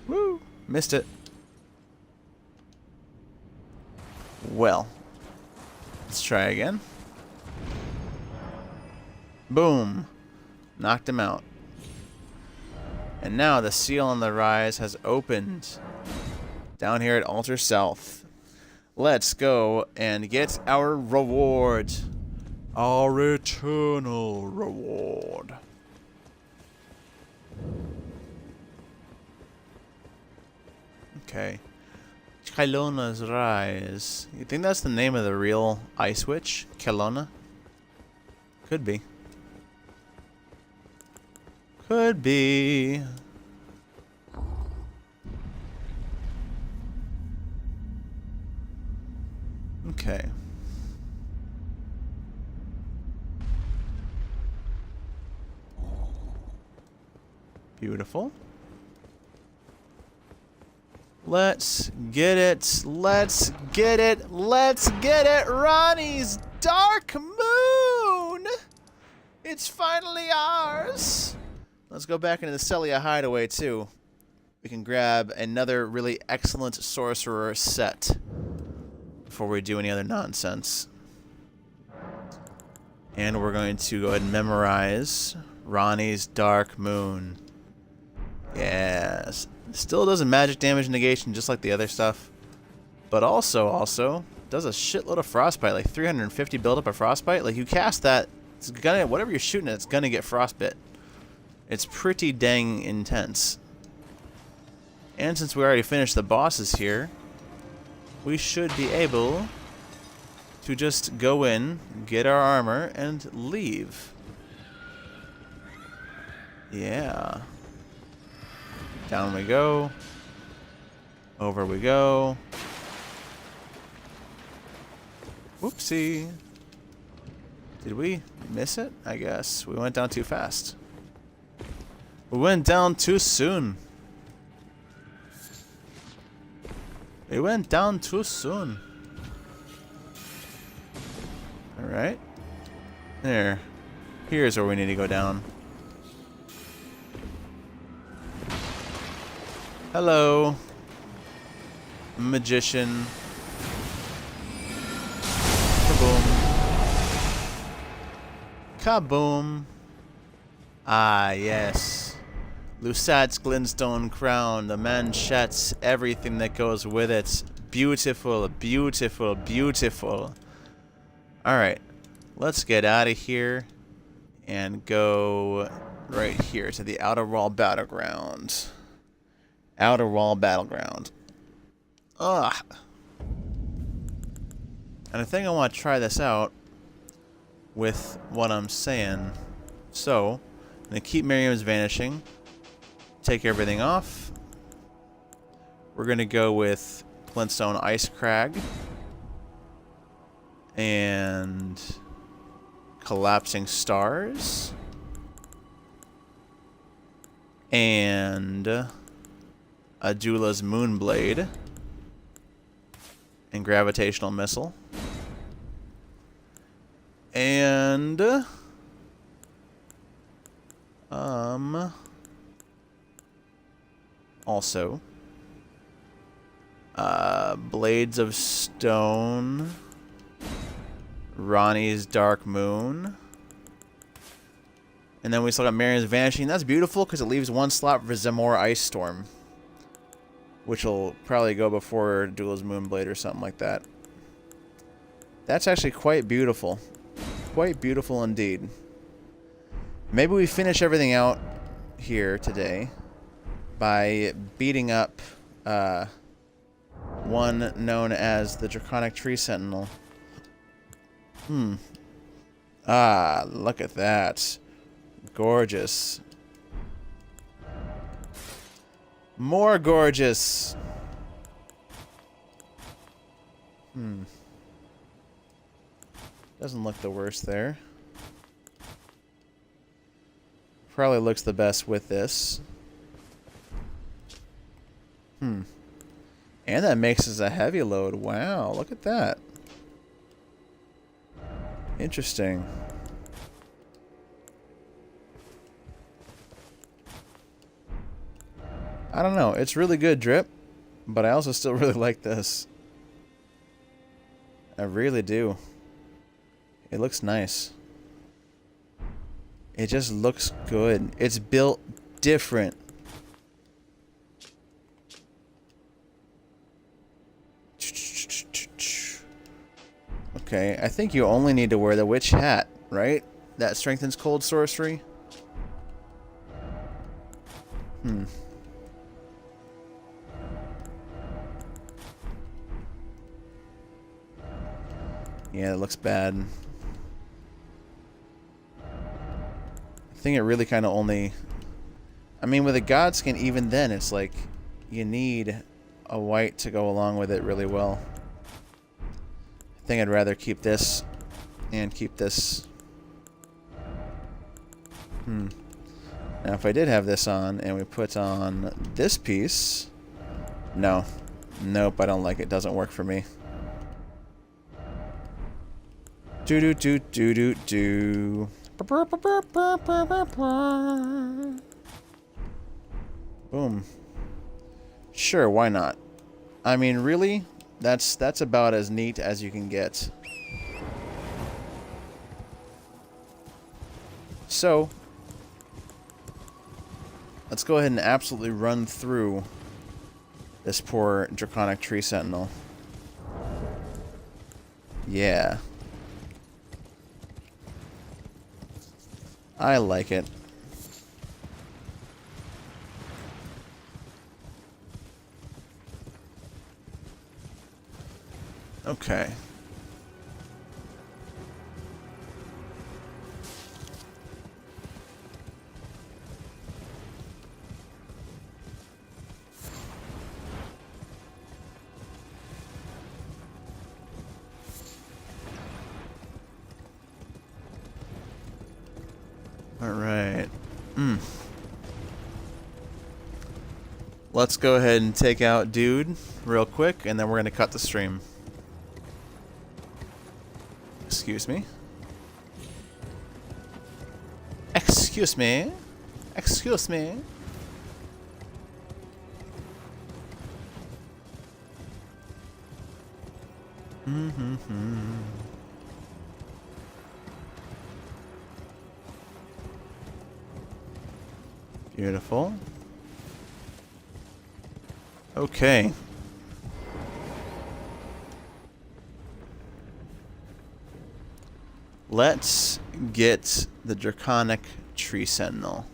Woo! Missed it. Well. Let's try again. Boom. Knocked him out. And now the seal on the rise has opened. Down here at Altar South. Let's go and get our reward. Our eternal reward. Okay. Kylona's Rise. You think that's the name of the real Ice Witch? Kelowna? Could be. Could be. Okay. Beautiful. Let's get it. Let's get it. Let's get it. Ranni's Dark Moon. It's finally ours. Let's go back into the Celia Hideaway too. We can grab another really excellent sorcerer set before we do any other nonsense. And we're going to go ahead and memorize Ranni's Dark Moon. Yes. Still does a magic damage negation just like the other stuff. But also does a shitload of frostbite, like 350 buildup of frostbite. Like you cast that, it's gonna, whatever you're shooting at, it's gonna get frostbit. It's pretty dang intense. And since we already finished the bosses here, we should be able to just go in, get our armor, and leave. Yeah. Down we go. Over we go. Whoopsie. Did we miss it? I guess. We went down too fast. We went down too soon. We went down too soon. Alright. There. Here's where we need to go down. Hello. Magician. Kaboom. Kaboom. Ah, yes. Lusat's Glintstone Crown, the manchettes, everything that goes with it. Beautiful, beautiful, beautiful. Alright, let's get out of here and go right here to the Outer Wall Battleground. Outer Wall Battleground. Ugh. And I think I want to try this out with what I'm saying. So, I'm going to keep Miriam's Vanishing. Take everything off. We're going to go with Glintstone Ice Crag. And Collapsing Stars. And Adula's Moonblade. And Gravitational Missile. And also Blades of Stone, Ranni's Dark Moon, and then we still got Miriam's Vanishing. That's beautiful because it leaves one slot for Zamora Ice Storm, which will probably go before Adula's Moonblade or something like that. That's actually quite beautiful. Quite beautiful indeed. Maybe we finish everything out here today by beating up one known as the Draconic Tree Sentinel. Ah, look at that. Gorgeous. More gorgeous. Doesn't look the worst there. Probably looks the best with this. And that makes us a heavy load. Wow, look at that. Interesting. I don't know. It's really good drip, but I also still really like this. I really do. It looks nice. It just looks good. It's built different. Okay, I think you only need to wear the witch hat, right? That strengthens cold sorcery. Yeah, it looks bad. I think it really kind of only... I mean, with a Godskin, even then, it's like you need a white to go along with it really well. I think I'd rather keep this and keep this. Now, if I did have this on and we put on this piece... No. Nope, I don't like it. Doesn't work for me. Do-do-do-do-do-do. Boom. Sure, why not? I mean, really? That's about as neat as you can get. So, let's go ahead and absolutely run through this poor Draconic Tree Sentinel. Yeah. I like it. Okay. All right. Let's go ahead and take out Dude real quick, and then we're going to cut the stream. Excuse me. Excuse me. Excuse me. Beautiful. Okay. Let's get the Draconic Tree Sentinel.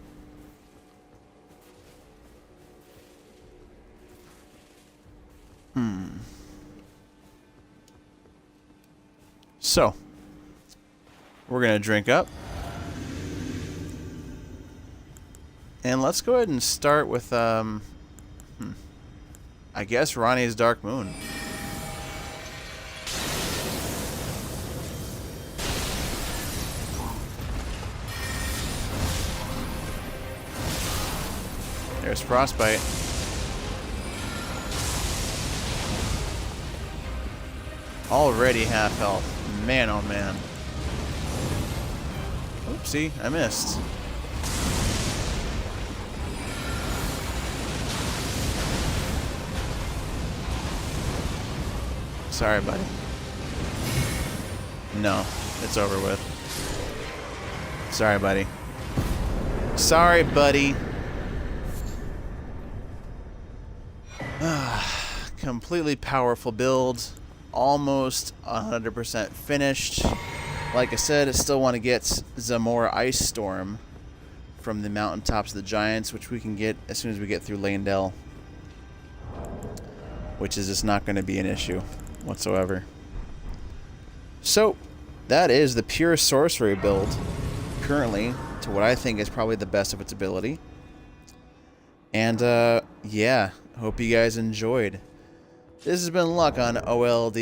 So, we're going to drink up. And let's go ahead and start with, I guess Ranni's Dark Moon. There's Frostbite. Already half health. Man, oh man. Oopsie, I missed. Sorry, buddy. No, it's over with. Sorry, buddy. Sorry, buddy. Completely powerful build. Almost 100% finished. Like I said, I still want to get Zamora Ice Storm from the mountaintops of the Giants, which we can get as soon as we get through Landell. Which is just not going to be an issue whatsoever. So, that is the pure sorcery build currently to what I think is probably the best of its ability. And, yeah, hope you guys enjoyed. This has been Luck on OLD.